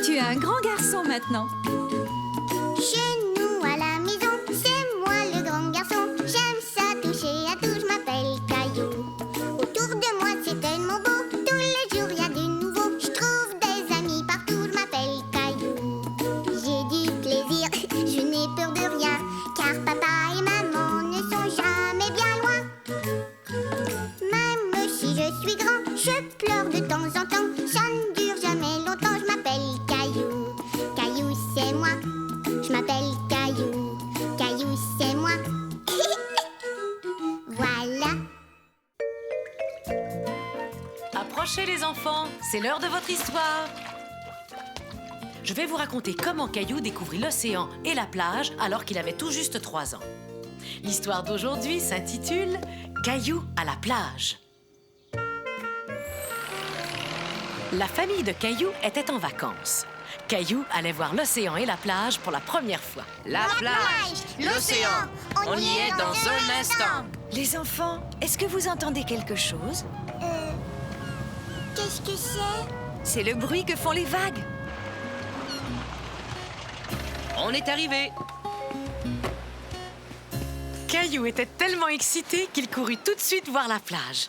Tu es un grand garçon maintenant. Chez nous à la maison, c'est moi le grand garçon. J'aime ça toucher à tout, je m'appelle Caillou. Autour de moi c'est tellement beau, tous les jours y a du nouveau. Je trouve des amis partout, je m'appelle Caillou. J'ai du plaisir, je n'ai peur de rien, car papa et maman ne sont jamais bien loin. Même si je suis grand, je pleure de temps en temps. Ça ne dure jamais longtemps, je m'appelle Caillou. Caillou c'est moi, je m'appelle Caillou. Caillou c'est moi. Voilà. Approchez les enfants, c'est l'heure de votre histoire. Je vais vous raconter comment Caillou découvrit l'océan et la plage alors qu'il avait tout juste 3 ans. L'histoire d'aujourd'hui s'intitule « Caillou à la plage ». La famille de Caillou était en vacances. Caillou allait voir l'océan et la plage pour la première fois. La plage, l'océan, on y est dans un instant. Les enfants, est-ce que vous entendez quelque chose? Qu'est-ce que c'est? C'est le bruit que font les vagues. On est arrivé. Caillou était tellement excité qu'il courut tout de suite voir la plage.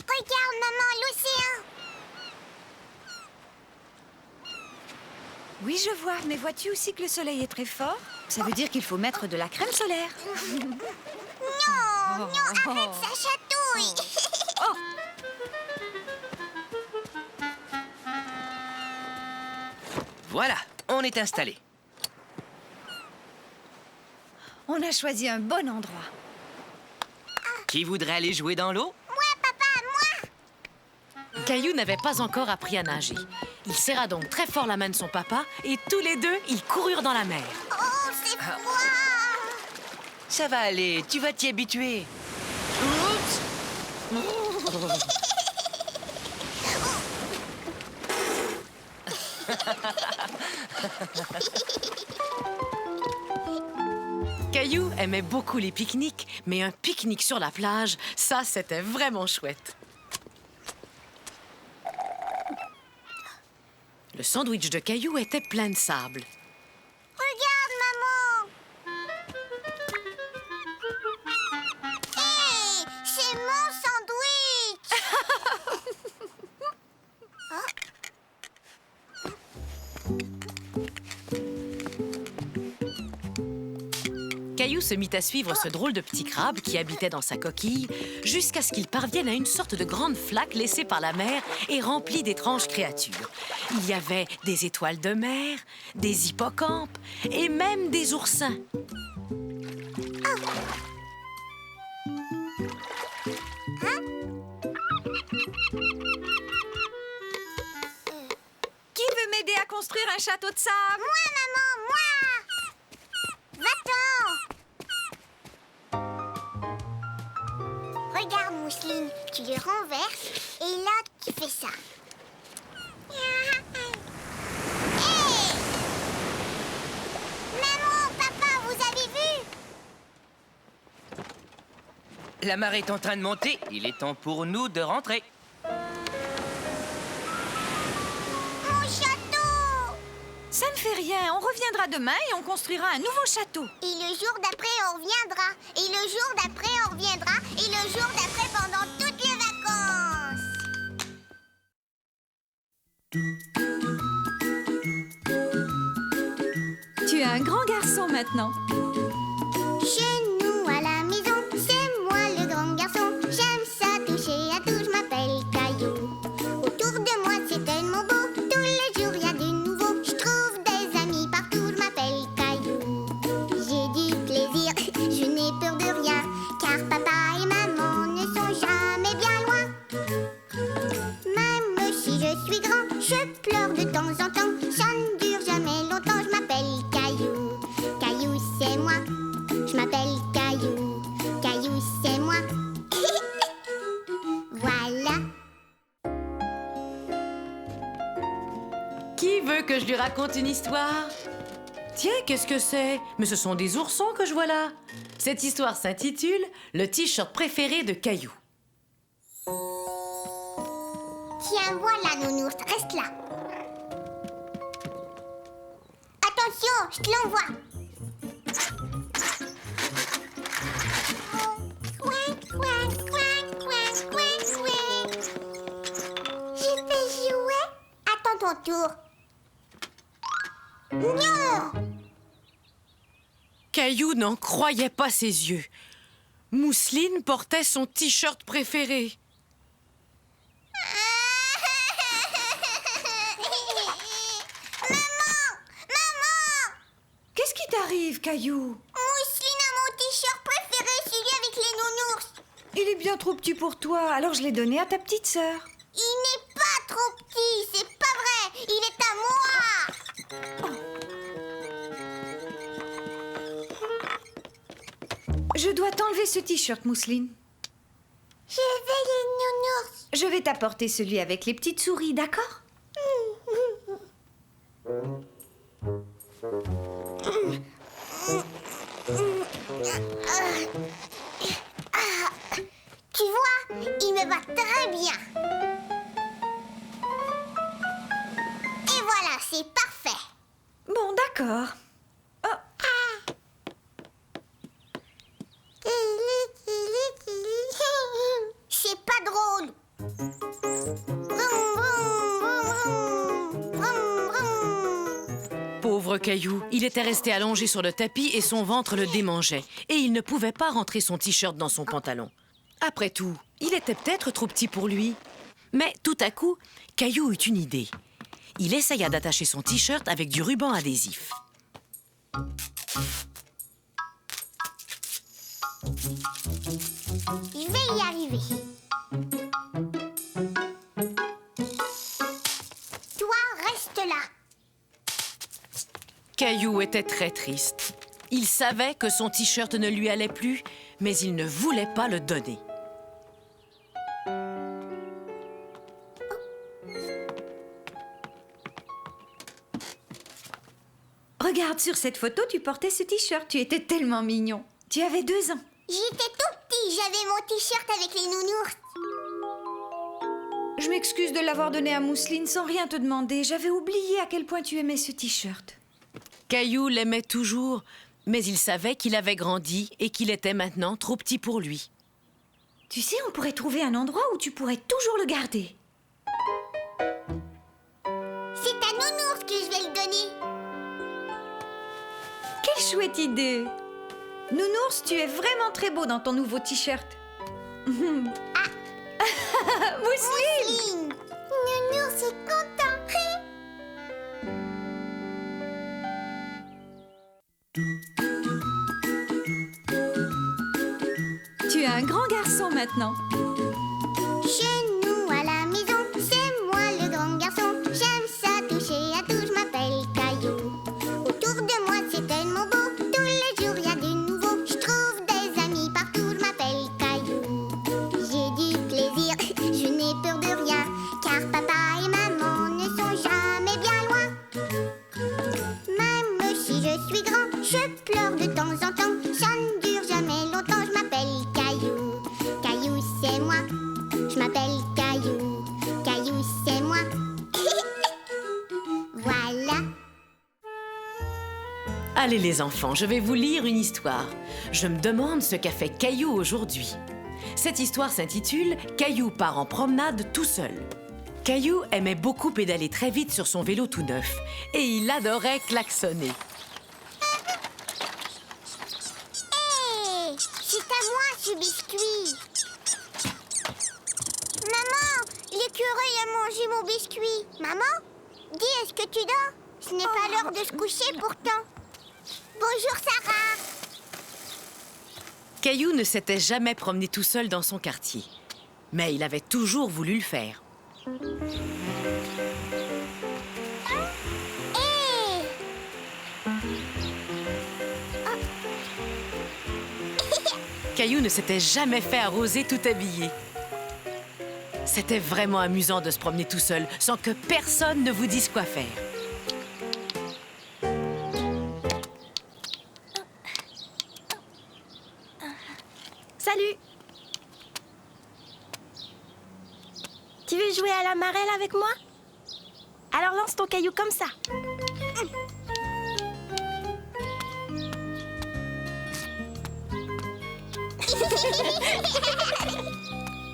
Regarde maman, l'océan. Oui, je vois, mais vois-tu aussi que le soleil est très fort? Ça veut dire qu'il faut mettre de la crème solaire. Non, arrête, ça chatouille. Voilà, on est installé. On a choisi un bon endroit. Qui voudrait aller jouer dans l'eau? Moi, papa, moi. Caillou n'avait pas encore appris à nager. Il serra donc très fort la main de son papa et tous les deux, ils coururent dans la mer. Oh, c'est froid. Ça va aller, tu vas t'y habituer. Oups! Caillou aimait beaucoup les pique-niques, mais un pique-nique sur la plage, ça, c'était vraiment chouette. Le sandwich de Caillou était plein de sable. Regarde, maman. Hé, c'est mon sandwich. Caillou se mit à suivre ce drôle de petit crabe qui habitait dans sa coquille jusqu'à ce qu'il parvienne à une sorte de grande flaque laissée par la mer et remplie d'étranges créatures. Il y avait des étoiles de mer, des hippocampes et même des oursins. Qui veut m'aider à construire un château de sable? Moi, maman, moi. Va-t'en. Regarde, Mousseline, tu les renverses et là, tu fais ça. Hey! Maman, papa, vous avez vu? La marée est en train de monter, il est temps pour nous de rentrer. Mon château! Ça ne fait rien, on reviendra demain et on construira un nouveau château. Et le jour d'après, on reviendra. Et le jour d'après, on reviendra. Et le jour d'après, pendant toutes les vacances. Tu es un grand garçon maintenant. Chez nous à la maison, c'est moi le grand garçon. J'aime ça toucher à tout, je m'appelle Caillou. Autour de moi, c'est tellement beau. Tous les jours, y a du nouveau. Je trouve des amis partout, je m'appelle Caillou. J'ai du plaisir, je n'ai peur de rien, car papa et maman ne sont jamais bien loin. Même si je suis grand, je pleure de temps en temps. Ça ne dure jamais longtemps, je m'appelle Caillou. Caillou, c'est moi. Je m'appelle Caillou. Caillou, c'est moi. Voilà. Qui veut que je lui raconte une histoire? Tiens, qu'est-ce que c'est? Mais ce sont des oursons que je vois là. Cette histoire s'intitule « Le t-shirt préféré de Caillou ». Tiens, voilà, nounours, reste là. Attention, je te l'envoie. Je vais jouer. Attends ton tour. Non! Caillou n'en croyait pas ses yeux. Mousseline portait son t-shirt préféré. Qu'est-ce qui t'arrive, Caillou? Mousseline a mon t-shirt préféré, celui avec les nounours. Il est bien trop petit pour toi, alors je l'ai donné à ta petite sœur. Il n'est pas trop petit, c'est pas vrai. Il est à moi. Je dois t'enlever ce t-shirt, Mousseline. Je vais les nounours. Je vais t'apporter celui avec les petites souris, d'accord? Tu vois, il me va très bien. Et voilà, c'est parfait. Bon, d'accord. Oh, C'est pas drôle. Vroom, vroom, vroom, vroom, vroom. Pauvre Caillou, il était resté allongé sur le tapis et son ventre le démangeait. Et il ne pouvait pas rentrer son t-shirt dans son pantalon. Après tout, il était peut-être trop petit pour lui. Mais tout à coup, Caillou eut une idée. Il essaya d'attacher son t-shirt avec du ruban adhésif. Je vais y arriver. Toi, reste là. Caillou était très triste. Il savait que son t-shirt ne lui allait plus, mais il ne voulait pas le donner. regarde, sur cette photo, tu portais ce t-shirt. Tu étais tellement mignon. Tu avais 2 ans. J'étais tout petit, j'avais mon t-shirt avec les nounours. Je m'excuse de l'avoir donné à Mousseline sans rien te demander. J'avais oublié à quel point tu aimais ce t-shirt. Caillou l'aimait toujours, mais il savait qu'il avait grandi et qu'il était maintenant trop petit pour lui. Tu sais, on pourrait trouver un endroit où tu pourrais toujours le garder. C'est à nounours que je vais le donner. Quelle chouette idée! Nounours, tu es vraiment très beau dans ton nouveau t-shirt. Mousseline! Mousseline. Nounours est content. Tu es un grand garçon maintenant. Chez nous à la maison, c'est moi le grand garçon. J'aime ça toucher à tout, je m'appelle Caillou. Autour de moi c'est tellement beau, tous les jours il y a du nouveau. Je trouve des amis partout, je m'appelle Caillou. J'ai du plaisir, je n'ai peur de rien, car papa et maman ne sont jamais bien loin. Même si je suis grand, je pleure de temps en temps. Ça ne dure jamais longtemps, je m'appelle Caillou. Caillou c'est moi, je m'appelle Caillou. Caillou c'est moi. Voilà. Allez les enfants, je vais vous lire une histoire. Je me demande ce qu'a fait Caillou aujourd'hui. Cette histoire s'intitule « Caillou part en promenade tout seul ». Caillou aimait beaucoup pédaler très vite sur son vélo tout neuf et il adorait klaxonner. Hé, c'est à moi ce biscuit. Maman, l'écureuil a mangé mon biscuit. Maman, dis, est-ce que tu dors? Ce n'est pas l'heure de se coucher pourtant. Bonjour Sarah. Caillou ne s'était jamais promené tout seul dans son quartier, mais il avait toujours voulu le faire. Hé. Caillou ne s'était jamais fait arroser tout habillé. C'était vraiment amusant de se promener tout seul, sans que personne ne vous dise quoi faire. Tu veux jouer à la marelle avec moi? Alors lance ton caillou comme ça.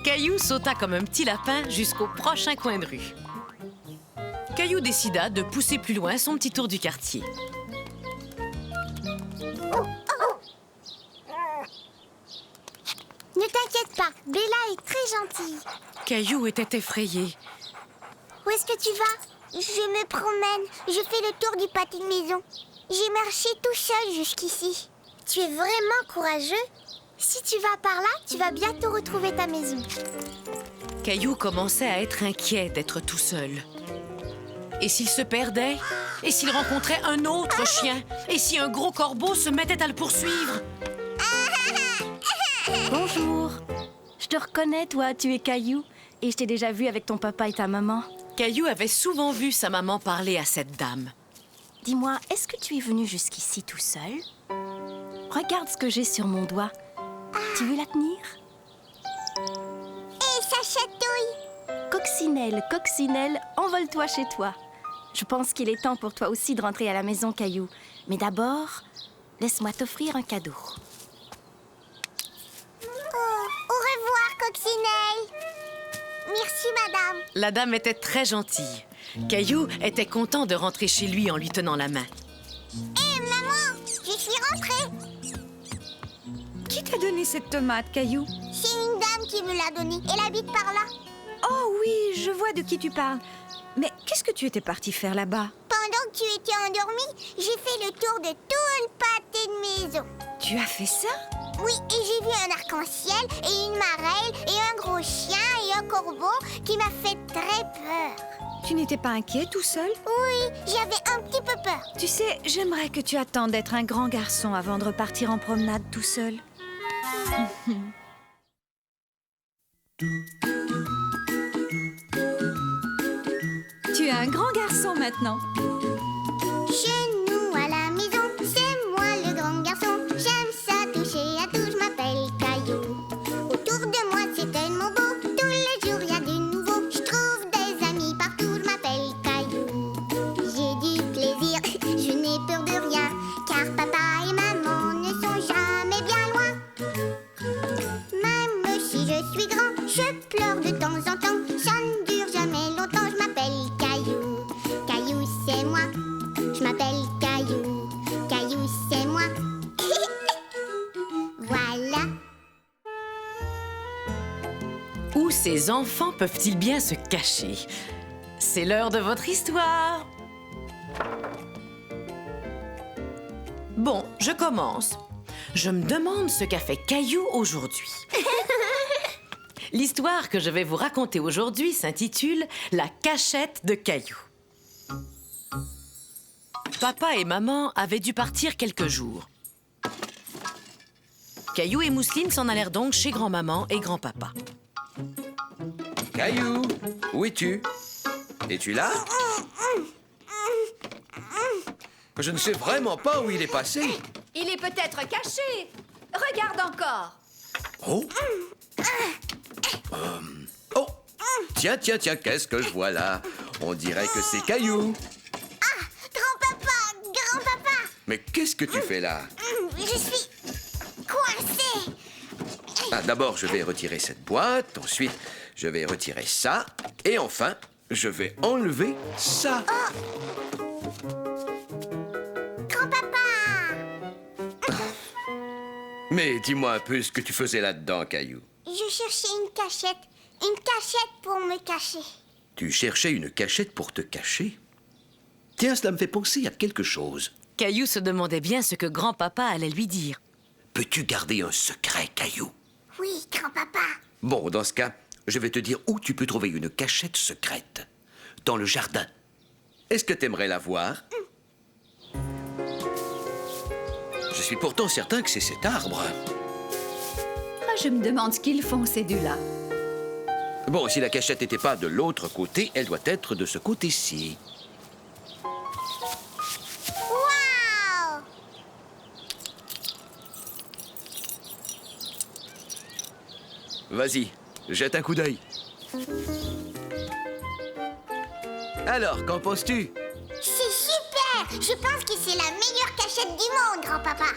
Caillou sauta comme un petit lapin jusqu'au prochain coin de rue. Caillou décida de pousser plus loin son petit tour du quartier. Ne t'inquiète pas, Bella est très gentille. Caillou était effrayé. Où est-ce que tu vas? Je me promène. Je fais le tour du pâté de maison. J'ai marché tout seul jusqu'ici. Tu es vraiment courageux. Si tu vas par là, tu vas bientôt retrouver ta maison. Caillou commençait à être inquiet d'être tout seul. Et s'il se perdait? Et s'il rencontrait un autre chien? Et si un gros corbeau se mettait à le poursuivre? Bonjour. Je te reconnais, toi, tu es Caillou. Et je t'ai déjà vu avec ton papa et ta maman. Caillou avait souvent vu sa maman parler à cette dame. Dis-moi, est-ce que tu es venu jusqu'ici tout seul? Regarde ce que j'ai sur mon doigt. Tu veux la tenir? Et ça chatouille. Coccinelle, Coccinelle, envole-toi chez toi. Je pense qu'il est temps pour toi aussi de rentrer à la maison, Caillou. Mais d'abord, laisse-moi t'offrir un cadeau. Oh, au revoir, Coccinelle. Merci, madame. La dame était très gentille. Caillou était content de rentrer chez lui en lui tenant la main. Hé, maman, je suis rentrée. Qui t'a donné cette tomate, Caillou? C'est une dame qui me l'a donnée. Elle habite par là. Oh oui, je vois de qui tu parles. Mais qu'est-ce que tu étais parti faire là-bas? Pendant que tu étais endormie, j'ai fait le tour de tout le pâté de maison. Tu as fait ça? Oui, et j'ai vu un arc-en-ciel et une marelle et un gros chien et un corbeau qui m'a fait très peur. Tu n'étais pas inquiet tout seul? Oui, j'avais un petit peu peur. Tu sais, j'aimerais que tu attendes d'être un grand garçon avant de repartir en promenade tout seul. Tu es un grand garçon maintenant. Chez nous à la maison, c'est moi le grand garçon. J'aime ça toucher à tout, je m'appelle Caillou. Autour de moi c'est tellement beau, tous les jours il y a du nouveau. Je trouve des amis partout, je m'appelle Caillou. J'ai du plaisir, je n'ai peur de rien, car papa et maman ne sont jamais bien loin. Même si je suis grand, je pleure de temps en temps. Ça ne dure jamais longtemps, je m'appelle Caillou. Caillou c'est moi, je m'appelle Caillou. Caillou c'est moi. Voilà. Où ces enfants peuvent-ils bien se cacher? C'est l'heure de votre histoire. Bon, je commence. Je me demande ce qu'a fait Caillou aujourd'hui. L'histoire que je vais vous raconter aujourd'hui s'intitule « La cachette de Caillou ». Papa et maman avaient dû partir quelques jours. Caillou et Mousseline s'en allèrent donc chez grand-maman et grand-papa. Caillou, où es-tu? Es-tu là? Je ne sais vraiment pas où il est passé. Il est peut-être caché. Regarde encore. Oh! Oh! Tiens, qu'est-ce que je vois là? On dirait que c'est Caillou. Grand-papa. Mais qu'est-ce que tu fais là? Je suis coincée. Ah, d'abord, je vais retirer cette boîte. Ensuite, je vais retirer ça. Et enfin, je vais enlever ça. Grand-papa. Mais dis-moi un peu ce que tu faisais là-dedans, Caillou. Je cherchais une cachette. Une cachette pour me cacher. Tu cherchais une cachette pour te cacher? Tiens, cela me fait penser à quelque chose. Caillou se demandait bien ce que grand-papa allait lui dire. Peux-tu garder un secret, Caillou? Oui, grand-papa. Bon, dans ce cas, je vais te dire où tu peux trouver une cachette secrète. Dans le jardin. Est-ce que t'aimerais la voir? Je suis pourtant certain que c'est cet arbre. Ah, je me demande ce qu'ils font, ces deux-là. Bon, si la cachette n'était pas de l'autre côté, elle doit être de ce côté-ci. Waouh! Vas-y, jette un coup d'œil. Alors, qu'en penses-tu? C'est super! Je pense que c'est la meilleure cachette du monde, grand-papa.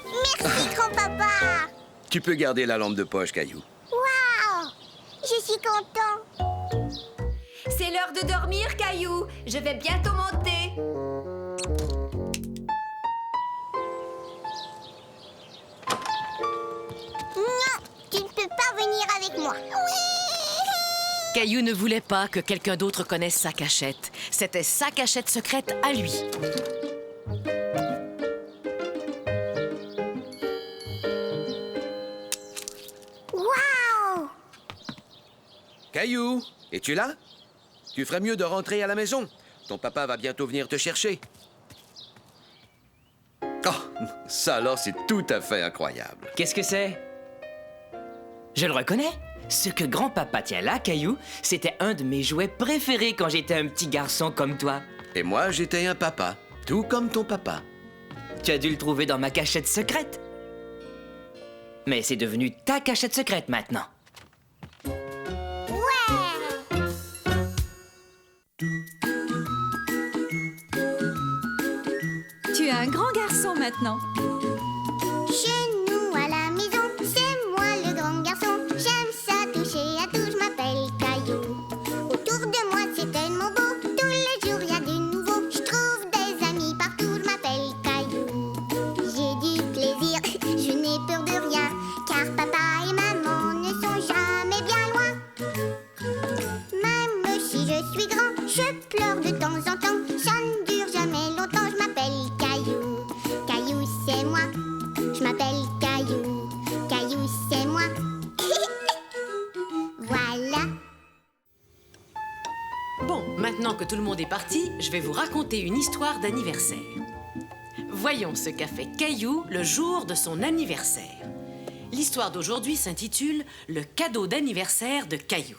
Merci, grand-papa. Tu peux garder la lampe de poche, Caillou. Waouh! Je suis content. C'est l'heure de dormir, Caillou. Je vais bientôt monter. Non, tu ne peux pas venir avec moi. Caillou ne voulait pas que quelqu'un d'autre connaisse sa cachette. C'était sa cachette secrète à lui. Waouh! Caillou, es-tu là? Tu ferais mieux de rentrer à la maison. Ton papa va bientôt venir te chercher. Oh, ça alors, c'est tout à fait incroyable. Qu'est-ce que c'est? Je le reconnais. Ce que grand-papa tient là, Caillou, c'était un de mes jouets préférés quand j'étais un petit garçon comme toi. Et moi, j'étais un papa, tout comme ton papa. Tu as dû le trouver dans ma cachette secrète. Mais c'est devenu ta cachette secrète maintenant. Tu es un grand garçon maintenant. Chez nous à la maison, c'est moi le grand garçon. J'aime ça toucher à tout, je m'appelle Caillou. Autour de moi c'est tellement beau, tous les jours il y a du nouveau. Je trouve des amis partout, je m'appelle Caillou. J'ai du plaisir, je n'ai peur de rien, car papa et maman ne sont jamais bien loin. Même si je suis grand, je pleure de temps en temps. Ça ne dure jamais longtemps, je m'appelle Caillou. Caillou c'est moi, je m'appelle Caillou. Caillou c'est moi. Voilà. Bon, maintenant que tout le monde est parti, je vais vous raconter une histoire d'anniversaire. Voyons ce qu'a fait Caillou le jour de son anniversaire. L'histoire d'aujourd'hui s'intitule « Le cadeau d'anniversaire de Caillou ».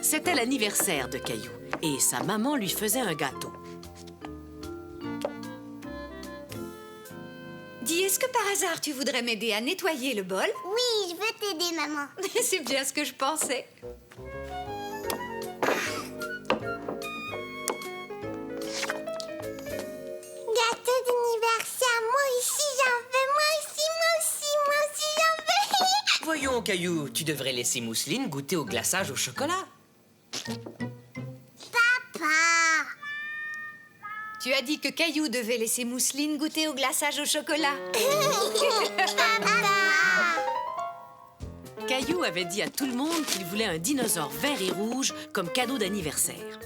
C'était l'anniversaire de Caillou et sa maman lui faisait un gâteau. Dis, est-ce que par hasard tu voudrais m'aider à nettoyer le bol? Oui, je veux t'aider, maman. C'est bien ce que je pensais. Gâteau d'anniversaire, moi aussi j'en veux, moi aussi j'en veux. Voyons, Caillou, tu devrais laisser Mousseline goûter au glaçage au chocolat. Papa. Tu as dit que Caillou devait laisser Mousseline goûter au glaçage au chocolat. Caillou avait dit à tout le monde qu'il voulait un dinosaure vert et rouge comme cadeau d'anniversaire.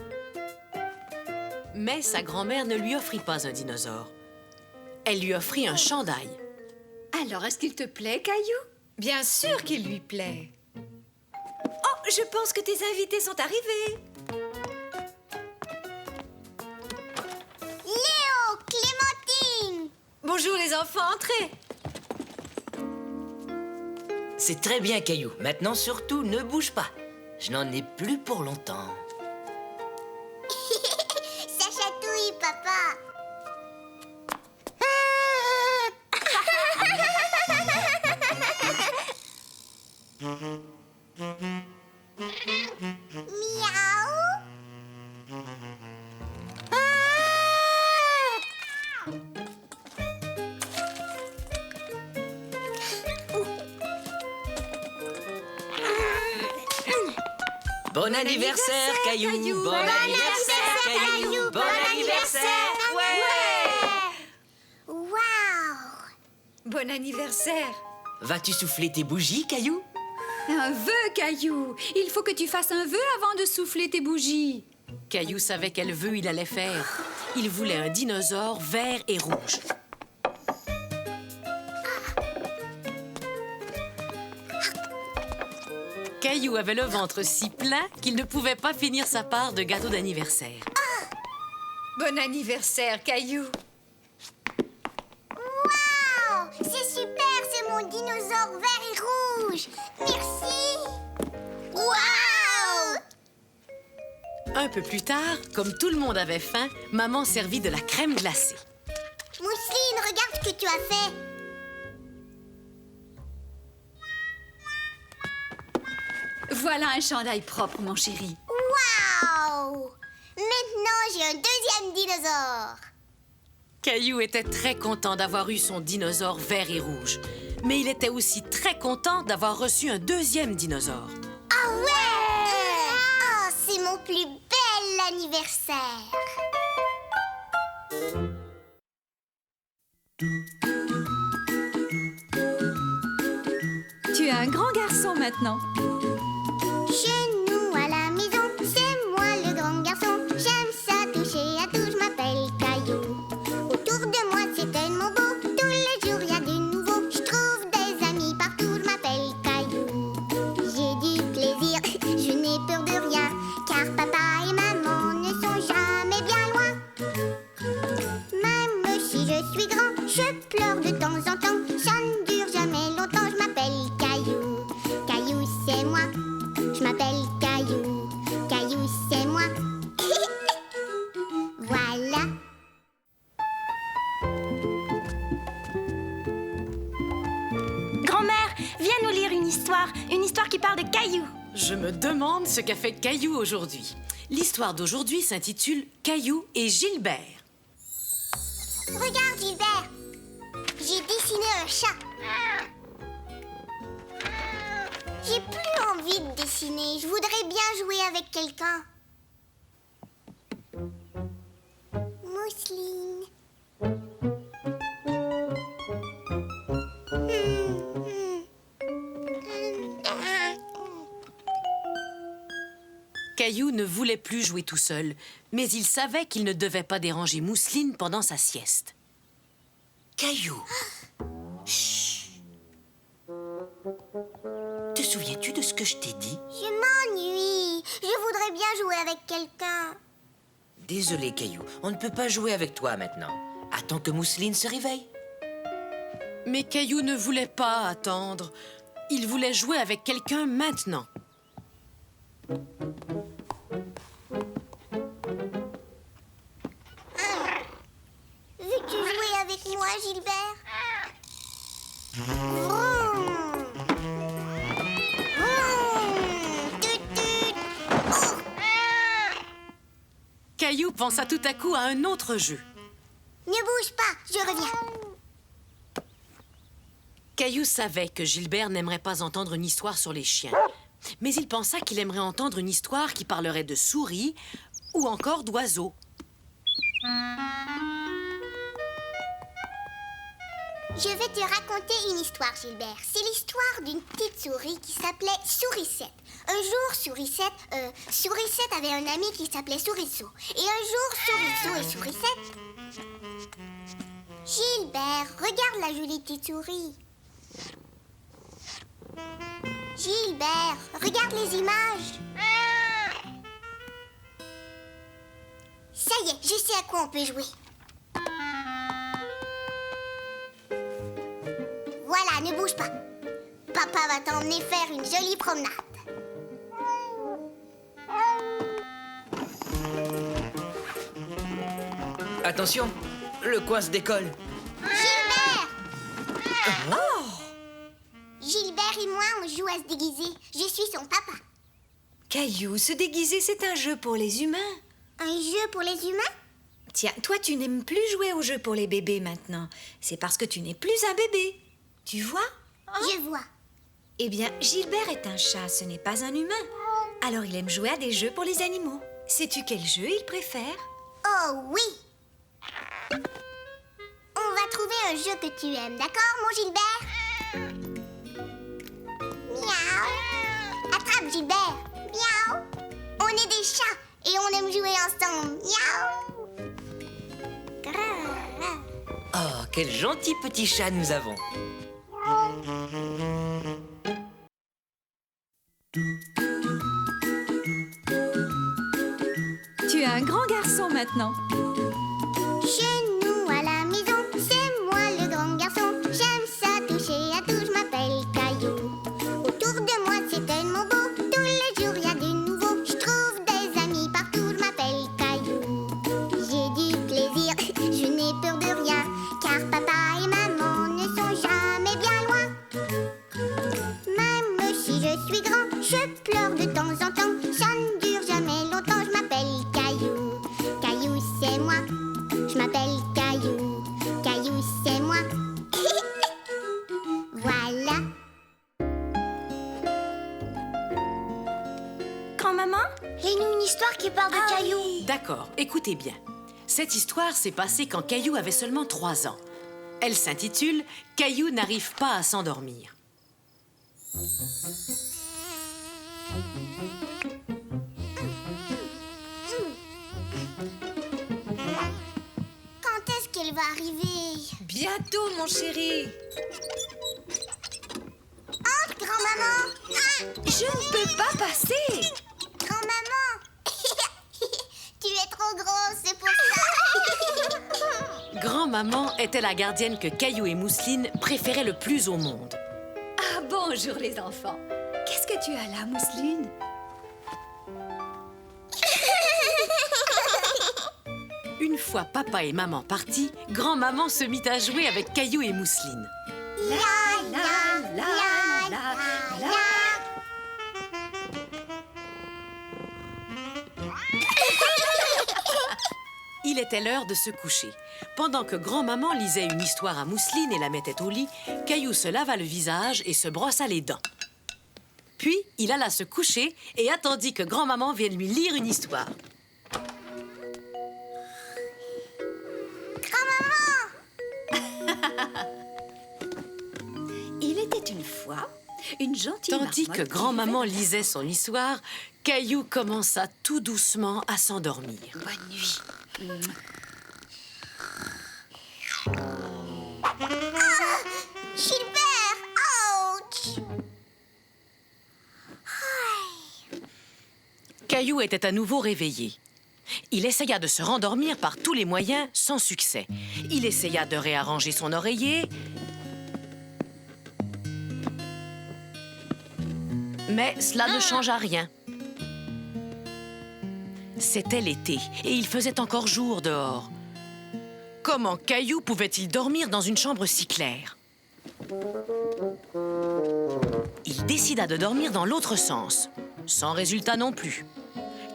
Mais sa grand-mère ne lui offrit pas un dinosaure. Elle lui offrit un chandail. Alors, est-ce qu'il te plaît, Caillou? Bien sûr qu'il lui plaît. Oh, je pense que tes invités sont arrivés. Léo, Clémentine. Bonjour les enfants, entrez. C'est très bien, Caillou. Maintenant, surtout, ne bouge pas. Je n'en ai plus pour longtemps. Ça chatouille, papa. Miaou. Bon anniversaire, Caillou. Bon anniversaire, Caillou. Bon anniversaire. Waouh. Bon anniversaire. Vas-tu souffler tes bougies, Caillou? Un vœu, Caillou. Il faut que tu fasses un vœu avant de souffler tes bougies. Caillou savait quel vœu il allait faire. Il voulait un dinosaure vert et rouge. Caillou avait le ventre si plein qu'il ne pouvait pas finir sa part de gâteau d'anniversaire. Bon anniversaire, Caillou. Waouh. C'est super, c'est mon dinosaure vert et rouge. Merci. Waouh. Un peu plus tard, comme tout le monde avait faim, maman servit de la crème glacée. Mousseline, regarde ce que tu as fait. Voilà un chandail propre, mon chéri. maintenant, j'ai un deuxième dinosaure. Caillou était très content d'avoir eu son dinosaure vert et rouge. Mais il était aussi très content d'avoir reçu un deuxième dinosaure. Ah ouais! Oh, c'est mon plus bel anniversaire. Tu es un grand garçon maintenant. Chez nous à la maison, c'est moi le grand garçon. J'aime ça toucher à tout, je m'appelle Caillou. Autour de moi c'est tellement beau, tous les jours il y a du nouveau. Je trouve des amis partout, je m'appelle Caillou. J'ai du plaisir, je n'ai peur de rien, car papa et maman ne sont jamais bien loin. Même si je suis grand, je pleure de temps en temps. Ça ne dure jamais longtemps, je m'appelle Caillou. Caillou c'est moi, je m'appelle Caillou. Caillou c'est moi. Voilà. Grand-mère, viens nous lire une histoire qui parle de Caillou. Je me demande ce qu'a fait Caillou aujourd'hui. L'histoire d'aujourd'hui s'intitule Caillou et Gilbert. Regarde Gilbert, j'ai dessiné un chat. J'ai plus envie de dessiner, je voudrais bien jouer avec quelqu'un. Mousseline. Caillou ne voulait plus jouer tout seul, mais il savait qu'il ne devait pas déranger Mousseline pendant sa sieste. Caillou. Chut. Te souviens-tu de ce que je t'ai dit? Je m'ennuie, je voudrais bien jouer avec quelqu'un. Désolé, Caillou, on ne peut pas jouer avec toi maintenant. Attends que Mousseline se réveille. Mais Caillou ne voulait pas attendre. Il voulait jouer avec quelqu'un maintenant. Veux-tu jouer avec moi, Gilbert? Vroom. Vroom. Tut, tut. Oh. Caillou pensa tout à coup à un autre jeu. Ne bouge pas, je reviens. Caillou savait que Gilbert n'aimerait pas entendre une histoire sur les chiens. Mais il pensa qu'il aimerait entendre une histoire qui parlerait de souris ou encore d'oiseaux. Je vais te raconter une histoire, Gilbert. C'est l'histoire d'une petite souris qui s'appelait Sourisette. Un jour, Sourisette avait un ami qui s'appelait Sourisseau. Et un jour, Sourisseau et Sourisette... Gilbert, regarde la jolie petite souris. Gilbert, regarde les images. Ça y est, je sais à quoi on peut jouer. Voilà, ne bouge pas. Papa va t'emmener faire une jolie promenade. Attention, le coin se décolle. Gilbert! Gilbert et moi, on joue à se déguiser. Je suis son papa. Caillou, se déguiser, c'est un jeu pour les humains. Un jeu pour les humains? Tiens, toi, tu n'aimes plus jouer aux jeux pour les bébés maintenant. C'est parce que tu n'es plus un bébé. Tu vois? Je vois. Eh bien, Gilbert est un chat, ce n'est pas un humain. Alors il aime jouer à des jeux pour les animaux. Sais-tu quel jeu il préfère? Oh oui! On va trouver un jeu que tu aimes, d'accord, mon Gilbert? Miaou! Attrape, Gilbert! Miaou! On est des chats et on aime jouer ensemble. Miaou! Grrr. Oh, quel gentil petit chat nous avons. Tu es un grand garçon maintenant. Chez nous à la maison, c'est moi le grand garçon. J'aime ça toucher à tout, je m'appelle Caillou. Autour de moi c'est tellement beau, tous les jours il y a du nouveau. Je trouve des amis partout, je m'appelle Caillou. J'ai du plaisir, je n'ai peur de rien, car papa et maman ne sont jamais bien loin. Même si je suis grand, je pleure de temps en temps. Ça ne dure jamais longtemps, je m'appelle Caillou. grand-maman? Lis-nous une histoire qui parle de Caillou. D'accord, écoutez bien. Cette histoire s'est passée quand Caillou avait seulement 3 ans. Elle s'intitule « Caillou n'arrive pas à s'endormir ». Quand est-ce qu'elle va arriver? Bientôt, mon chéri. Entre, grand-maman. Ah, Je ne peux pas passer. grand-maman. Tu es trop grosse, c'est pour ça. Grand-maman était la gardienne que Caillou et Mousseline préféraient le plus au monde. Ah, bonjour les enfants. Qu'est-ce que tu as là, Mousseline? Une fois papa et maman partis, grand-maman se mit à jouer avec Caillou et Mousseline. La, la, la, la, la. Il était l'heure de se coucher. Pendant que grand-maman lisait une histoire à Mousseline et la mettait au lit, Caillou se lava le visage et se brossa les dents. Puis, il alla se coucher et attendit que grand-maman vienne lui lire une histoire. Il était une fois une gentille Tandis marmotte que grand-maman lisait son histoire, Caillou commença tout doucement à s'endormir. Bonne nuit. Gilbert, ouch. Caillou était à nouveau réveillé. Il essaya de se rendormir par tous les moyens, sans succès. Il essaya de réarranger son oreiller, mais cela ne changea rien. C'était l'été et il faisait encore jour dehors. Comment Caillou pouvait-il dormir dans une chambre si claire? Il décida de dormir dans l'autre sens, sans résultat non plus.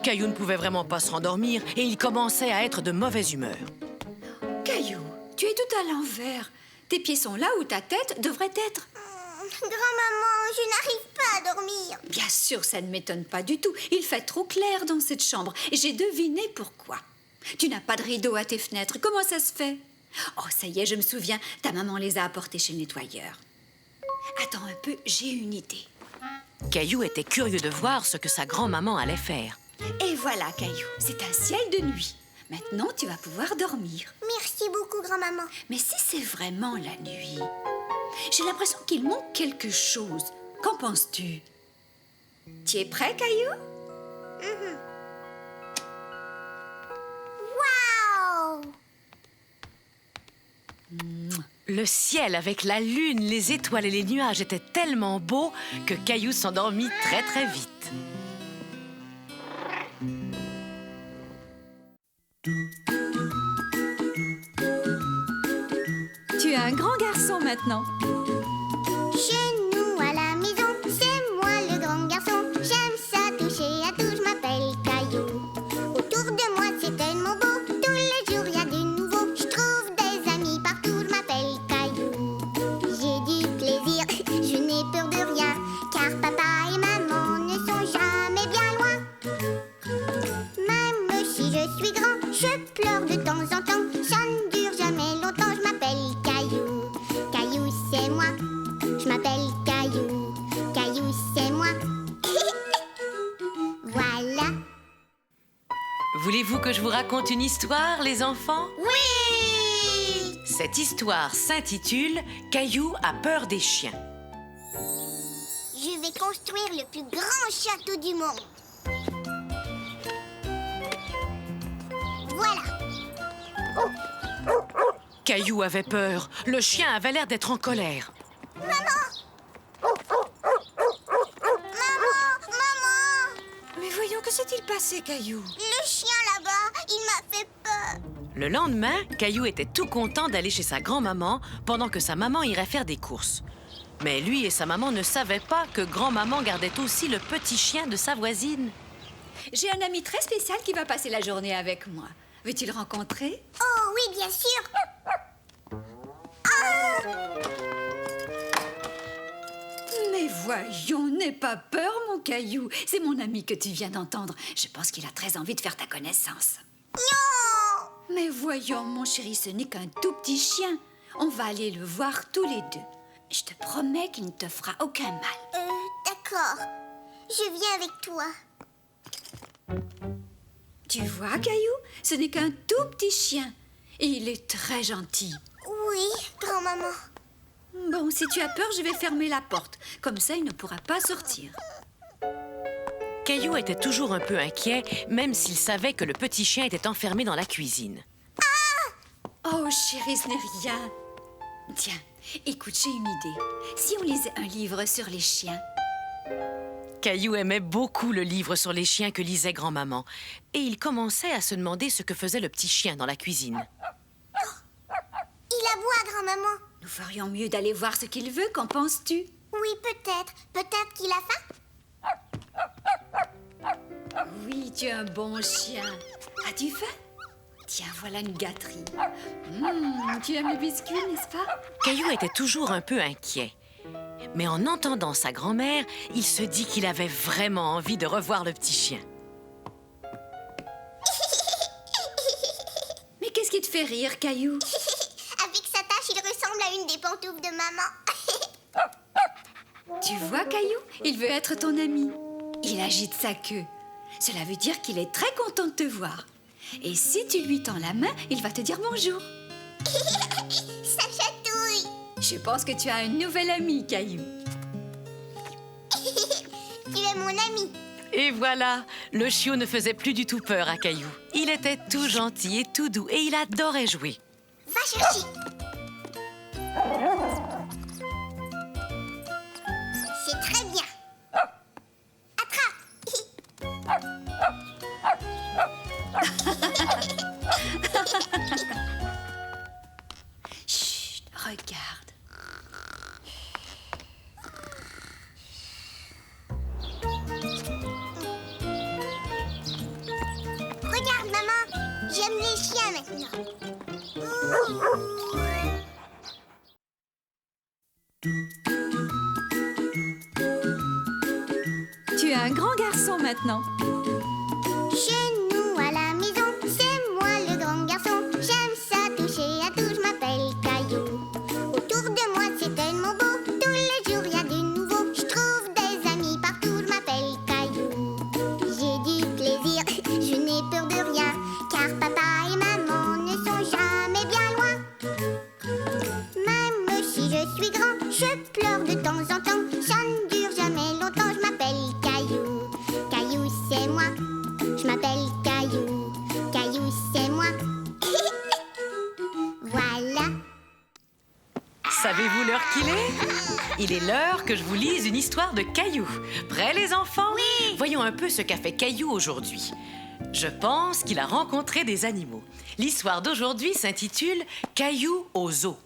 Caillou ne pouvait vraiment pas se rendormir et il commençait à être de mauvaise humeur. Caillou, tu es tout à l'envers. Tes pieds sont là où ta tête devrait être. Grand-maman, je n'arrive pas à dormir. Bien sûr, ça ne m'étonne pas du tout. Il fait trop clair dans cette chambre. Et j'ai deviné pourquoi. Tu n'as pas de rideau à tes fenêtres. Comment ça se fait? Oh, ça y est, je me souviens. Ta maman les a apportés chez le nettoyeur. Attends un peu, j'ai une idée. Caillou était curieux de voir ce que sa grand-maman allait faire. Et voilà, Caillou, c'est un ciel de nuit. Maintenant, tu vas pouvoir dormir. Merci beaucoup, grand-maman. Mais si c'est vraiment la nuit, j'ai l'impression qu'il manque quelque chose. Qu'en penses-tu? Tu es prêt, Caillou? Waouh! Le ciel avec la lune, les étoiles et les nuages étaient tellement beaux que Caillou s'endormit très très vite. Tu es un grand garçon maintenant. Chez nous à la maison, c'est moi le grand garçon. J'aime ça toucher à tout, je m'appelle Caillou. Autour de moi c'est tellement beau, tous les jours il y a du nouveau. Je trouve des amis partout, je m'appelle Caillou. J'ai du plaisir, je n'ai peur de rien, car papa et maman ne sont jamais bien loin. Même si je suis grand, je pleure de temps en temps. Ça ne dure jamais longtemps, je m'appelle Caillou. Caillou c'est moi, je m'appelle Caillou. Caillou c'est moi. Voilà. Voulez-vous que je vous raconte une histoire, les enfants? Oui! Cette histoire s'intitule « Caillou a peur des chiens ». Je vais construire le plus grand château du monde. Voilà. Caillou avait peur. Le chien avait l'air d'être en colère. Maman! Mais voyons, que s'est-il passé, Caillou? Le chien là-bas, il m'a fait peur. Le lendemain, Caillou était tout content d'aller chez sa grand-maman pendant que sa maman irait faire des courses. Mais lui et sa maman ne savaient pas que grand-maman gardait aussi le petit chien de sa voisine. J'ai un ami très spécial qui va passer la journée avec moi. Veux-tu le rencontrer? Oh oui, bien sûr. Mais voyons, n'aie pas peur, mon Caillou. C'est mon ami que tu viens d'entendre. Je pense qu'il a très envie de faire ta connaissance. Non! Mais voyons, mon chéri, ce n'est qu'un tout petit chien. On va aller le voir tous les deux. Je te promets qu'il ne te fera aucun mal. D'accord. Je viens avec toi. Tu vois, Caillou, ce n'est qu'un tout petit chien. Et il est très gentil. Oui, grand-maman. Bon, si tu as peur, je vais fermer la porte. Comme ça, il ne pourra pas sortir. Caillou était toujours un peu inquiet, même s'il savait que le petit chien était enfermé dans la cuisine. Oh, chérie, ce n'est rien. Tiens, écoute, j'ai une idée. Si on lisait un livre sur les chiens? Caillou aimait beaucoup le livre sur les chiens que lisait grand-maman. Et il commençait à se demander ce que faisait le petit chien dans la cuisine. Il aboie, grand-maman. Nous ferions mieux d'aller voir ce qu'il veut, qu'en penses-tu? Oui, peut-être. Peut-être qu'il a faim. Oui, tu es un bon chien. As-tu faim? Tiens, voilà une gâterie. Tu aimes les biscuits, n'est-ce pas? Caillou était toujours un peu inquiet. Mais en entendant sa grand-mère, il se dit qu'il avait vraiment envie de revoir le petit chien. Mais qu'est-ce qui te fait rire, Caillou? Avec sa tache, il ressemble à une des pantoufles de maman. Tu vois, Caillou, il veut être ton ami. Il agite sa queue. Cela veut dire qu'il est très content de te voir. Et si tu lui tends la main, il va te dire bonjour. Ça chatouille. Je pense que tu as un nouvel ami, Caillou. Tu es mon ami. Et voilà, le chiot ne faisait plus du tout peur à Caillou. Il était tout gentil et tout doux et il adorait jouer. Va chercher. C'est très bien. Attrape. Chut, regarde. Regarde, maman. J'aime les chiens maintenant. Tu es un grand garçon maintenant. Chez nous à la maison, c'est moi le grand garçon. J'aime ça toucher à tout, je m'appelle Caillou. Autour de moi c'est tellement beau, tous les jours il y a du nouveau. Je trouve des amis partout, je m'appelle Caillou. J'ai du plaisir, je n'ai peur de rien, car papa et maman ne sont jamais bien loin. Même si je suis grand, je pleure de temps en temps. Ça ne dure jamais longtemps, je m'appelle Caillou. Caillou c'est moi. Je m'appelle Caillou, Caillou c'est moi. Voilà. Savez-vous l'heure qu'il est? Il est l'heure que je vous lise une histoire de Caillou. Prêts, les enfants? Oui. Voyons un peu ce qu'a fait Caillou aujourd'hui. Je pense qu'il a rencontré des animaux. L'histoire d'aujourd'hui s'intitule « Caillou au zoo ».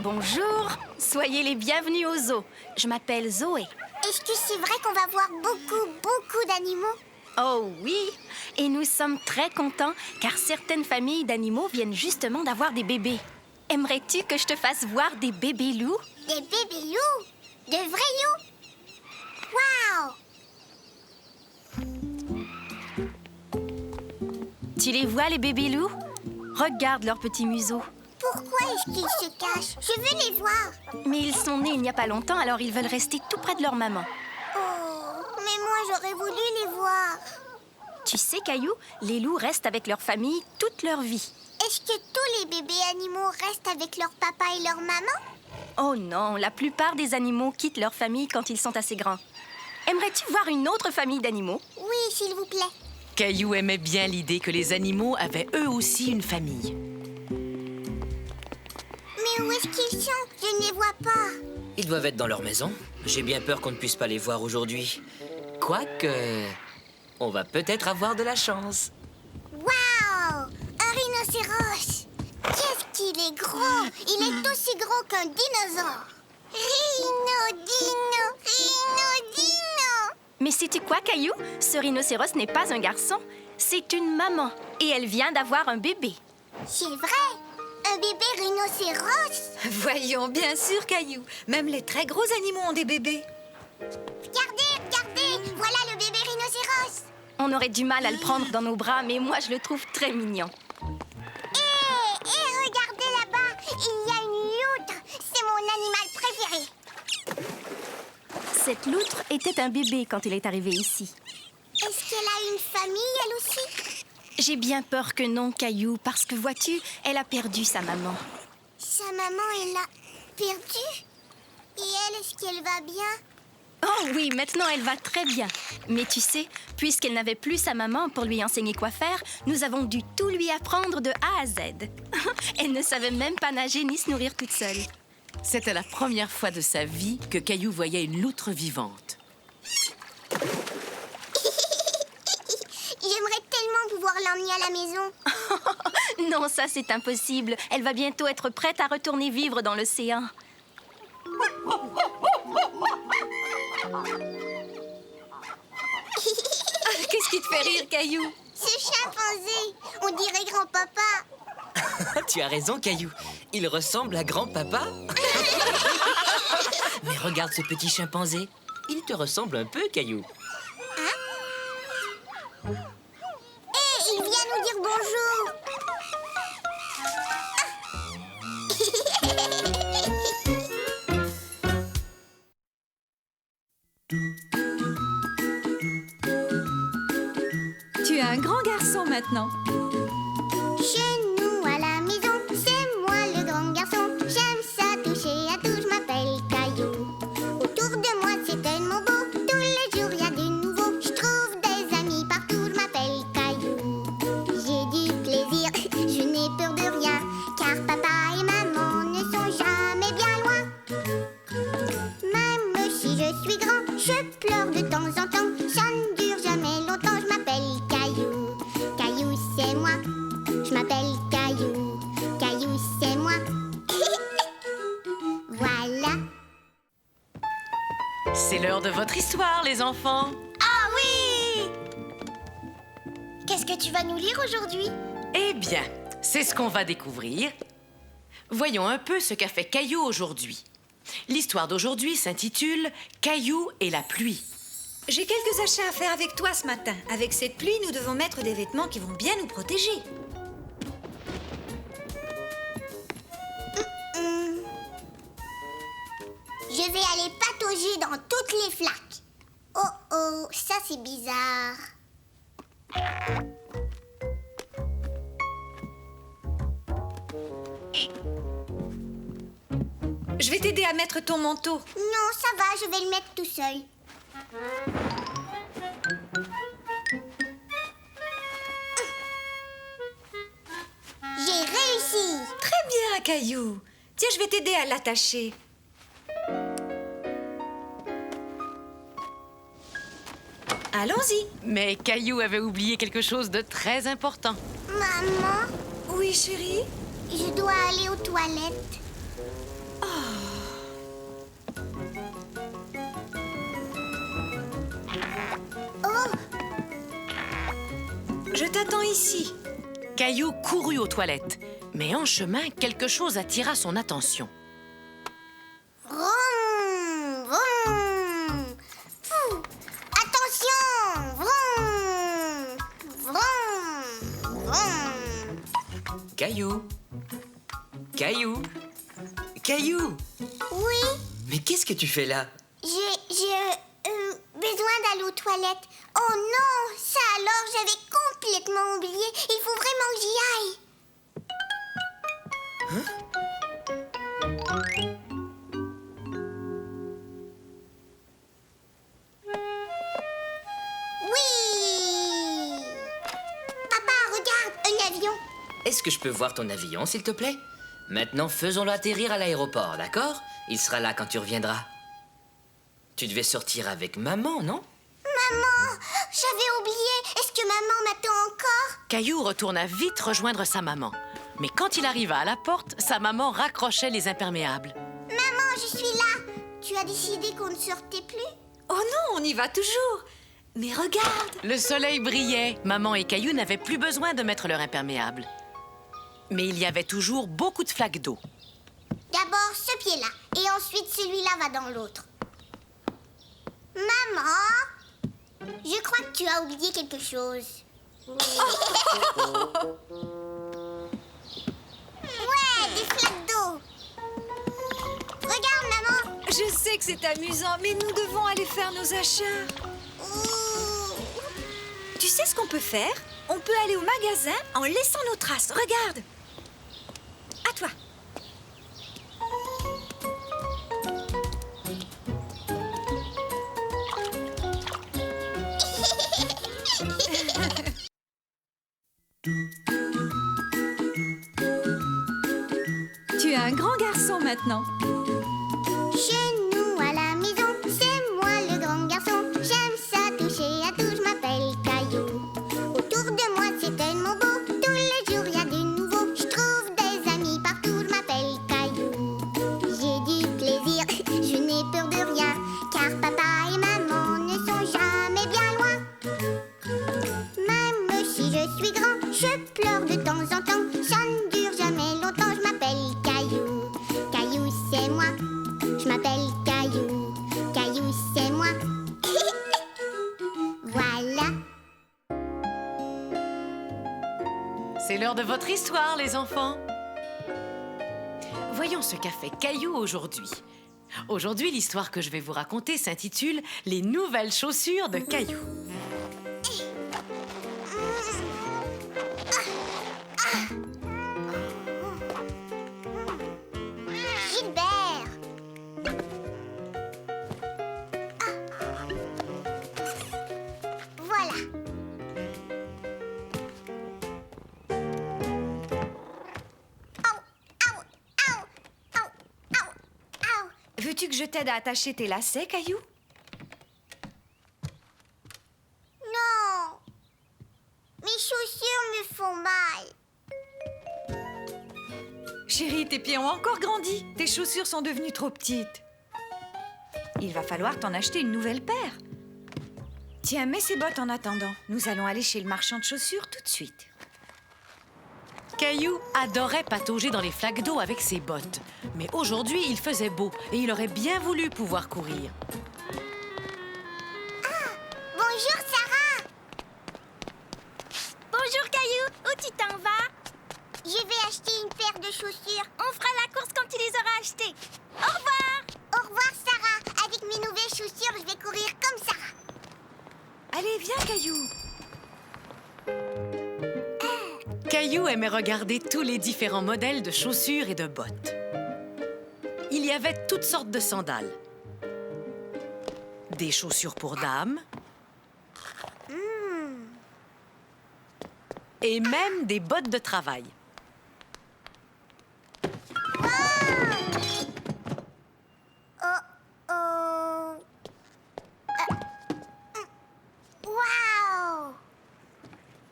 Bonjour, soyez les bienvenus au zoo. Je m'appelle Zoé. Est-ce que c'est vrai qu'on va voir beaucoup d'animaux? Oh oui, et nous sommes très contents car certaines familles d'animaux viennent justement d'avoir des bébés. Aimerais-tu que je te fasse voir des bébés loups? Des bébés loups? De vrais loups? Waouh! Tu les vois, les bébés loups? Regarde leurs petits museaux. Pourquoi est-ce qu'ils se cachent? Je veux les voir. Mais ils sont nés il n'y a pas longtemps, alors ils veulent rester tout près de leur maman. Oh, mais moi j'aurais voulu les voir. Tu sais, Caillou, les loups restent avec leur famille toute leur vie. Est-ce que tous les bébés animaux restent avec leur papa et leur maman? Oh non, la plupart des animaux quittent leur famille quand ils sont assez grands. Aimerais-tu voir une autre famille d'animaux? Oui, s'il vous plaît. Caillou aimait bien l'idée que les animaux avaient eux aussi une famille. Mais où est-ce qu'ils sont? Je ne les vois pas. Ils doivent être dans leur maison. J'ai bien peur qu'on ne puisse pas les voir aujourd'hui. Quoique, on va peut-être avoir de la chance. Waouh! Un rhinocéros! Qu'est-ce qu'il est gros! Il est aussi gros qu'un dinosaure! Rhino! Mais sais-tu quoi, Caillou? Ce rhinocéros n'est pas un garçon, c'est une maman. Et elle vient d'avoir un bébé. C'est vrai! Un bébé rhinocéros? Voyons, bien sûr, Caillou. Même les très gros animaux ont des bébés. Regardez, regardez! Voilà le bébé rhinocéros! On aurait du mal à le prendre dans nos bras, mais moi, je le trouve très mignon. Et regardez là-bas! Il y a une loutre! C'est mon animal préféré! Cette loutre était un bébé quand il est arrivé ici. Est-ce qu'elle a une famille, elle aussi? J'ai bien peur que non, Caillou, parce que vois-tu, elle a perdu sa maman. Sa maman, elle l'a perdue? Et elle, est-ce qu'elle va bien? Oh oui, maintenant elle va très bien. Mais tu sais, puisqu'elle n'avait plus sa maman pour lui enseigner quoi faire, nous avons dû tout lui apprendre de A à Z. Elle ne savait même pas nager ni se nourrir toute seule. C'était la première fois de sa vie que Caillou voyait une loutre vivante. J'aimerais tellement pouvoir l'emmener à la maison. Non, ça c'est impossible. Elle va bientôt être prête à retourner vivre dans l'océan. Qu'est-ce qui te fait rire, Caillou? Ce chimpanzé, on dirait grand-papa. Tu as raison, Caillou. Il ressemble à grand-papa. Mais regarde ce petit chimpanzé. Il te ressemble un peu, Caillou. Il vient nous dire bonjour. Tu es un grand garçon maintenant. Chez nous à la maison, c'est moi le grand garçon. J'aime ça toucher à tout, je m'appelle Caillou. Autour de moi c'est tellement beau, tous les jours il y a du nouveau. Je trouve des amis partout, je m'appelle Caillou. J'ai du plaisir, je n'ai peur de rien, car papa et maman ne sont jamais bien loin. Même si je suis grand, je pleure de temps en temps. Ça ne dure jamais longtemps, je m'appelle Caillou. Caillou c'est moi, je m'appelle Caillou. Caillou c'est moi. Voilà. C'est l'heure de votre histoire, les enfants. Ah oui! Qu'est-ce que tu vas nous lire aujourd'hui? Eh bien, c'est ce qu'on va découvrir. Voyons un peu ce qu'a fait Caillou aujourd'hui. L'histoire d'aujourd'hui s'intitule « Caillou et la pluie ». J'ai quelques achats à faire avec toi ce matin. Avec cette pluie, nous devons mettre des vêtements qui vont bien nous protéger. Je vais aller patauger dans toutes les flaques. Oh oh, ça c'est bizarre. Je vais t'aider à mettre ton manteau. Non, ça va, je vais le mettre tout seul. J'ai réussi. Très bien, Caillou. Tiens, je vais t'aider à l'attacher. Allons-y. Mais Caillou avait oublié quelque chose de très important. Maman, Oui, chérie? je dois aller aux toilettes. Oh, Je t'attends ici. Caillou courut aux toilettes, mais en chemin, quelque chose attira son attention. vroom, vroom. Fou. Attention, vroom, vroom, vroom. Caillou. Caillou. Caillou. Oui, Mais qu'est-ce que tu fais là? j'ai besoin d'aller aux toilettes. Oh non, ça alors, j'avais complètement oublié. Il faut vraiment que j'y aille. Oui. Papa, regarde, un avion. Est-ce que je peux voir ton avion, s'il te plaît? Maintenant, faisons-le atterrir à l'aéroport, d'accord? Il sera là quand tu reviendras. Tu devais sortir avec maman, non? Maman, j'avais oublié. Est-ce que maman m'attend encore? Caillou retourna vite rejoindre sa maman. Mais quand il arriva à la porte, sa maman raccrochait les imperméables. Maman, je suis là. Tu as décidé qu'on ne sortait plus? Oh non, on y va toujours. Mais regarde. Le soleil brillait. Maman et Caillou n'avaient plus besoin de mettre leur imperméable. Mais il y avait toujours beaucoup de flaques d'eau. D'abord ce pied-là, et ensuite celui-là va dans l'autre. Maman, je crois que tu as oublié quelque chose. Ouais, des flaques d'eau. Regarde, maman. Je sais que c'est amusant, mais nous devons aller faire nos achats. Ouh. Tu sais ce qu'on peut faire? On peut aller au magasin en laissant nos traces. Regarde. À toi. Tu es un grand garçon maintenant. Chez nous à la maison, c'est moi le grand garçon. J'aime ça toucher à tout, je m'appelle Caillou. Autour de moi c'est tellement beau, tous les jours y a du nouveau. Je trouve des amis partout, je m'appelle Caillou. J'ai du plaisir, je n'ai peur de rien, car papa et maman ne sont jamais bien loin. Même si je suis grand, je pleure de temps en temps. Ça ne dure jamais longtemps, je m'appelle Caillou. Caillou c'est moi, je m'appelle Caillou. Caillou c'est moi. Voilà. C'est l'heure de votre histoire, les enfants. Voyons ce qu'a fait Caillou aujourd'hui. Aujourd'hui, l'histoire que je vais vous raconter s'intitule « Les nouvelles chaussures de Caillou ». Gilbert. Voilà. Au, au, au, au, au, au. Veux-tu que je t'aide à attacher tes lacets, Caillou? Non. Mes chaussures me font mal. Chérie, tes pieds ont encore grandi. Tes chaussures sont devenues trop petites. Il va falloir t'en acheter une nouvelle paire. Tiens, mets ces bottes en attendant. Nous allons aller chez le marchand de chaussures tout de suite. Caillou adorait patauger dans les flaques d'eau avec ses bottes. Mais aujourd'hui, il faisait beau et il aurait bien voulu pouvoir courir. Bonjour Sarah. Bonjour Caillou, où tu t'en vas? Je vais acheter une paire de chaussures. On fera la course quand tu les auras achetées. Au revoir! Au revoir Sarah. Avec mes nouvelles chaussures, je vais courir comme Sarah. Allez, viens, Caillou. Caillou aimait regarder tous les différents modèles de chaussures et de bottes. Il y avait toutes sortes de sandales. Des chaussures pour dames. Et même des bottes de travail. Oh. Waouh!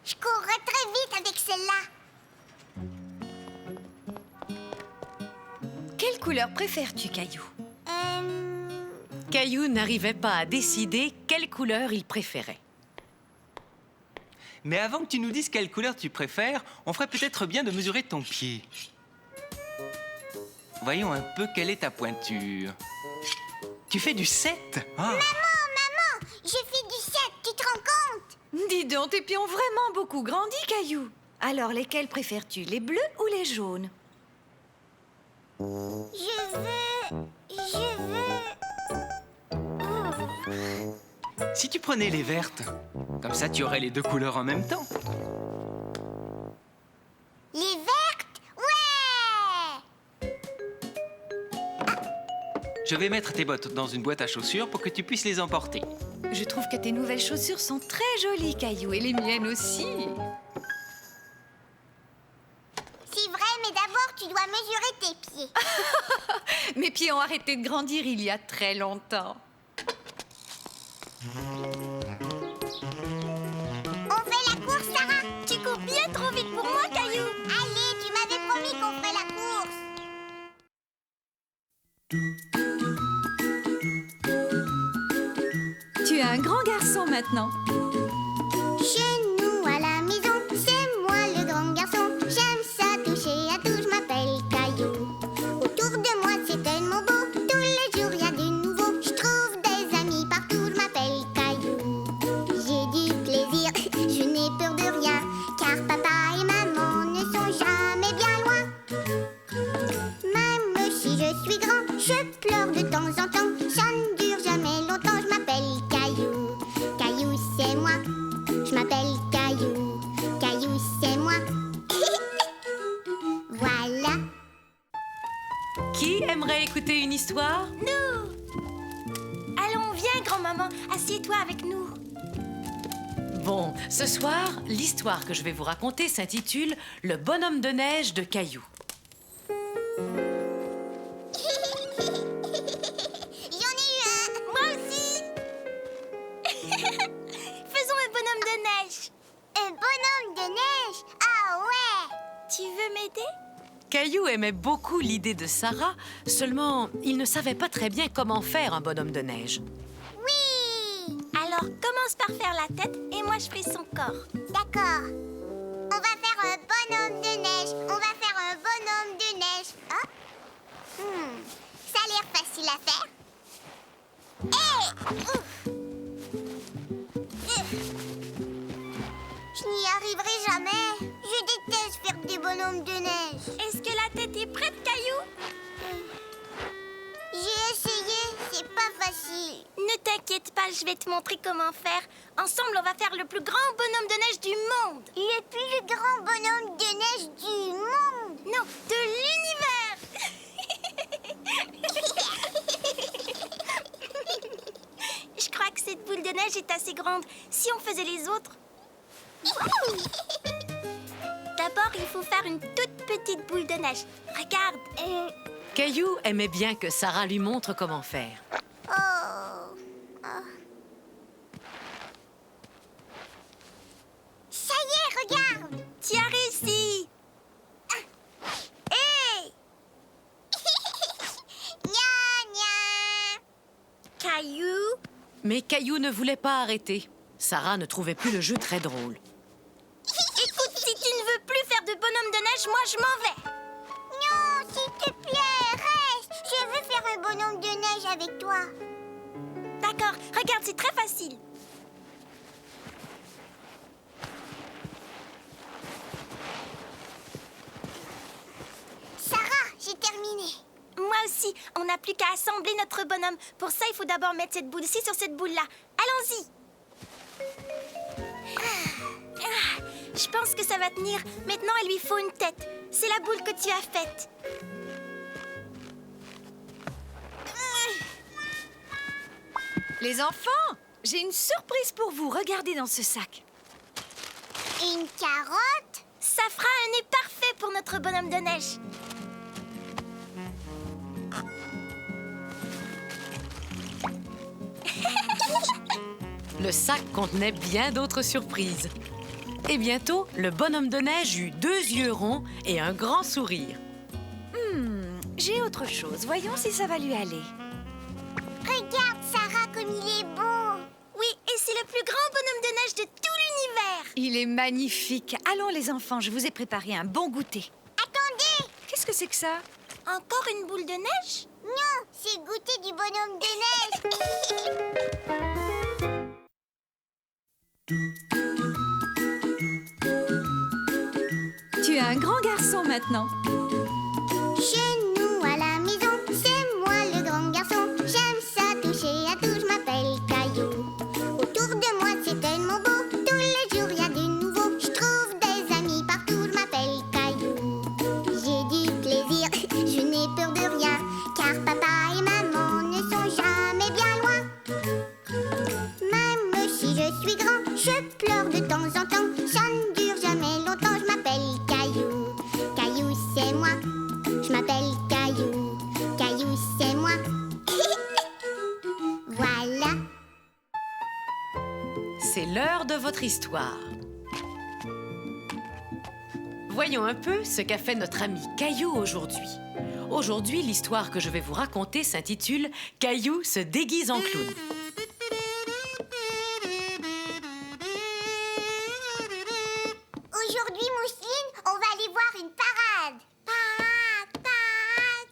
Je courrais très vite avec celle-là. Quelle couleur préfères-tu, Caillou? Caillou n'arrivait pas à décider quelle couleur il préférait. Mais avant que tu nous dises quelle couleur tu préfères, on ferait peut-être bien de mesurer ton pied. Voyons un peu quelle est ta pointure. Tu fais du 7 ? Maman, je fais du 7, tu te rends compte? Dis donc, tes pieds ont vraiment beaucoup grandi, Caillou. Alors, lesquels préfères-tu, les bleus ou les jaunes? Je veux... Si tu prenais les vertes, comme ça tu aurais les deux couleurs en même temps. Les vertes? Ouais! Je vais mettre tes bottes dans une boîte à chaussures pour que tu puisses les emporter. Je trouve que tes nouvelles chaussures sont très jolies, Caillou, et les miennes aussi. C'est vrai, mais d'abord tu dois mesurer tes pieds. Mes pieds ont arrêté de grandir il y a très longtemps. On fait la course, Sarah? Tu cours bien trop vite pour moi, Caillou. Allez, tu m'avais promis qu'on ferait la course. Tu es un grand garçon maintenant. Chez nous à la maison, c'est moi le grand garçon. J'aime ça toucher suis grand, je pleure de temps en temps. Ça ne dure jamais longtemps, je m'appelle Caillou. Caillou, c'est moi. Je m'appelle Caillou. Caillou, c'est moi. Voilà. Qui aimerait écouter une histoire? Allons, viens, grand-maman, assieds-toi avec nous. Bon, ce soir, l'histoire que je vais vous raconter s'intitule « Le bonhomme de neige de Caillou ». J'en ai eu un. Moi aussi. Faisons un bonhomme de neige. Un bonhomme de neige. Ah ouais. Tu veux m'aider? Caillou aimait beaucoup l'idée de Sarah, seulement il ne savait pas très bien comment faire un bonhomme de neige. Oui. Alors, commence par faire la tête et moi je fais son corps. D'accord. On va faire un bonhomme de neige. On va faire un bonhomme de neige. Oh. Ça a l'air facile à faire. Hé! Ouf! Je n'y arriverai jamais. Je déteste faire des bonhommes de neige. Est-ce que la tête est prête, Caillou? J'ai essayé, c'est pas facile. Ne t'inquiète pas, je vais te montrer comment faire. Ensemble, on va faire le plus grand bonhomme de neige du monde. Le plus grand bonhomme de neige du monde. Non, de l'univers. Je crois que cette boule de neige est assez grande. Si on faisait les autres... D'abord, il faut faire une toute petite boule de neige. Regarde. Caillou aimait bien que Sarah lui montre comment faire. Oh. Ça y est, regarde. Tu as réussi. Hey. Gna gna. Caillou. Mais Caillou ne voulait pas arrêter. Sarah ne trouvait plus le jeu très drôle. Écoute, si tu ne veux plus faire de bonhomme de neige, moi je m'en vais. Non, s'il te plaît, reste. Je veux faire un bonhomme de neige avec toi. D'accord, regarde, c'est très facile. Sarah, j'ai terminé. Moi aussi, on n'a plus qu'à assembler notre bonhomme. Pour ça, il faut d'abord mettre cette boule-ci sur cette boule-là. Allons-y. Je pense que ça va tenir. Maintenant, il lui faut une tête. C'est la boule que tu as faite. Les enfants, j'ai une surprise pour vous. Regardez dans ce sac. Une carotte? Ça fera un nez parfait pour notre bonhomme de neige. Le sac contenait bien d'autres surprises. Et bientôt, le bonhomme de neige eut 2 yeux ronds et un grand sourire. J'ai autre chose. Voyons si ça va lui aller. Regarde, Sarah, comme il est beau. Oui, et c'est le plus grand bonhomme de neige de tout l'univers. Il est magnifique. Allons les enfants, je vous ai préparé un bon goûter. Attendez. Qu'est-ce que c'est que ça? Encore une boule de neige? Non, c'est le goûter du bonhomme de neige. Tu es un grand garçon maintenant. Chez nous à la maison, c'est moi le grand garçon. J'aime ça toucher à tout, je m'appelle Caillou. Autour de moi c'est tellement beau, tous les jours il y a du nouveau. Je trouve des amis partout, je m'appelle Caillou. J'ai du plaisir, je n'ai peur de rien, car papa et maman ne sont jamais bien loin. Même si je suis grand, je pleure de temps en temps. Ça ne dure jamais longtemps, je m'appelle Caillou. Caillou c'est moi. Je m'appelle Caillou. Caillou, c'est moi. Voilà. C'est l'heure de votre histoire. Voyons un peu ce qu'a fait notre ami Caillou aujourd'hui. Aujourd'hui, l'histoire que je vais vous raconter s'intitule « Caillou se déguise en clown ». Aujourd'hui, Mousseline, on va aller voir une parade. Parade, parade.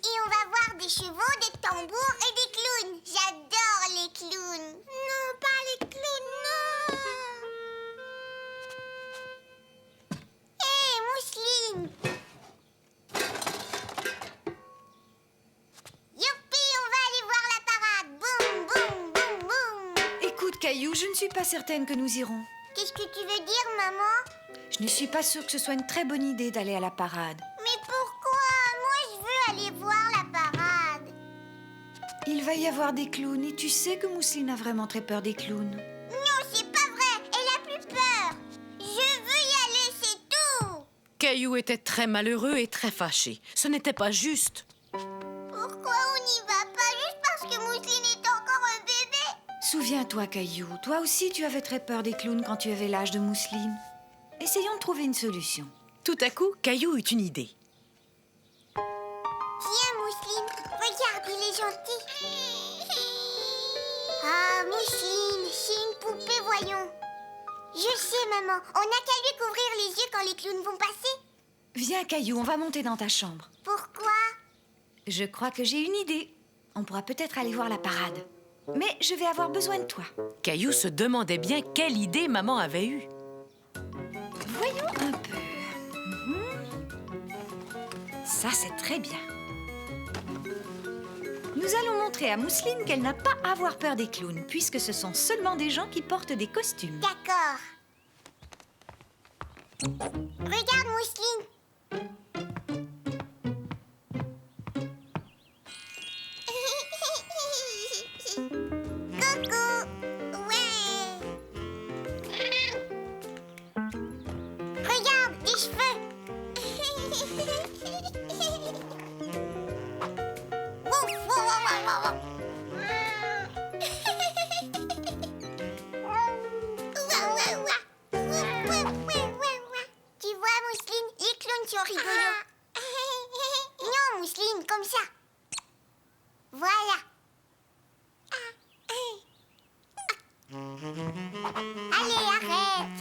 Et on va voir des chevaux, des tambours et des clowns. J'adore les clowns. Non, pas les clowns, non. Hé, Mousseline. pas certaine que nous irons. Qu'est-ce que tu veux dire, maman? Je ne suis pas sûre que ce soit une très bonne idée d'aller à la parade. Mais pourquoi? Moi, je veux aller voir la parade. Il va y avoir des clowns et tu sais que Mousseline a vraiment très peur des clowns. Non, c'est pas vrai. Elle a plus peur. Je veux y aller, c'est tout. Caillou était très malheureux et très fâché. Ce n'était pas juste. Pourquoi on n'y va pas juste parce que Mousseline est encore un bébé? Souviens-toi, Caillou, toi aussi tu avais très peur des clowns quand tu avais l'âge de Mousseline. Essayons de trouver une solution. Tout à coup, Caillou eut une idée. Tiens, Mousseline, regarde, il est gentil. Ah, Mousseline, c'est une poupée, voyons. Je sais, maman, on n'a qu'à lui couvrir les yeux quand les clowns vont passer. Viens, Caillou, on va monter dans ta chambre. Pourquoi? Je crois que j'ai une idée. On pourra peut-être aller voir la parade. Mais je vais avoir besoin de toi. Caillou se demandait bien quelle idée maman avait eue. Voyons un peu. Ça, c'est très bien. Nous allons montrer à Mousseline qu'elle n'a pas à avoir peur des clowns, puisque ce sont seulement des gens qui portent des costumes. D'accord. Regarde, Mousseline. Coucou. Ouais. Regarde, tes cheveux. Tu vois, Mousseline, les clowns sont rigolos. Non, Mousseline, comme ça. Voilà. Allez, arrête.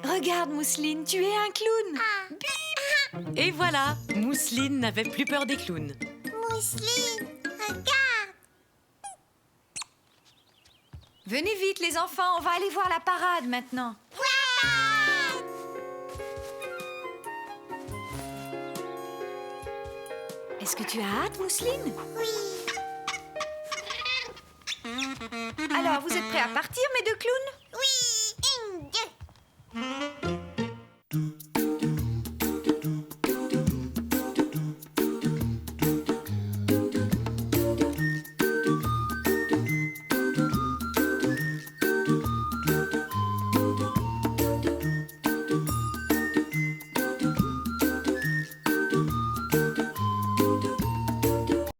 Regarde, Mousseline, tu es un clown. Et voilà, Mousseline n'avait plus peur des clowns. Mousseline, regarde. Venez vite, les enfants, on va aller voir la parade maintenant. Ouais. Est-ce que tu as hâte, Mousseline? Oui. Alors, vous êtes prêts à partir, mes deux clowns?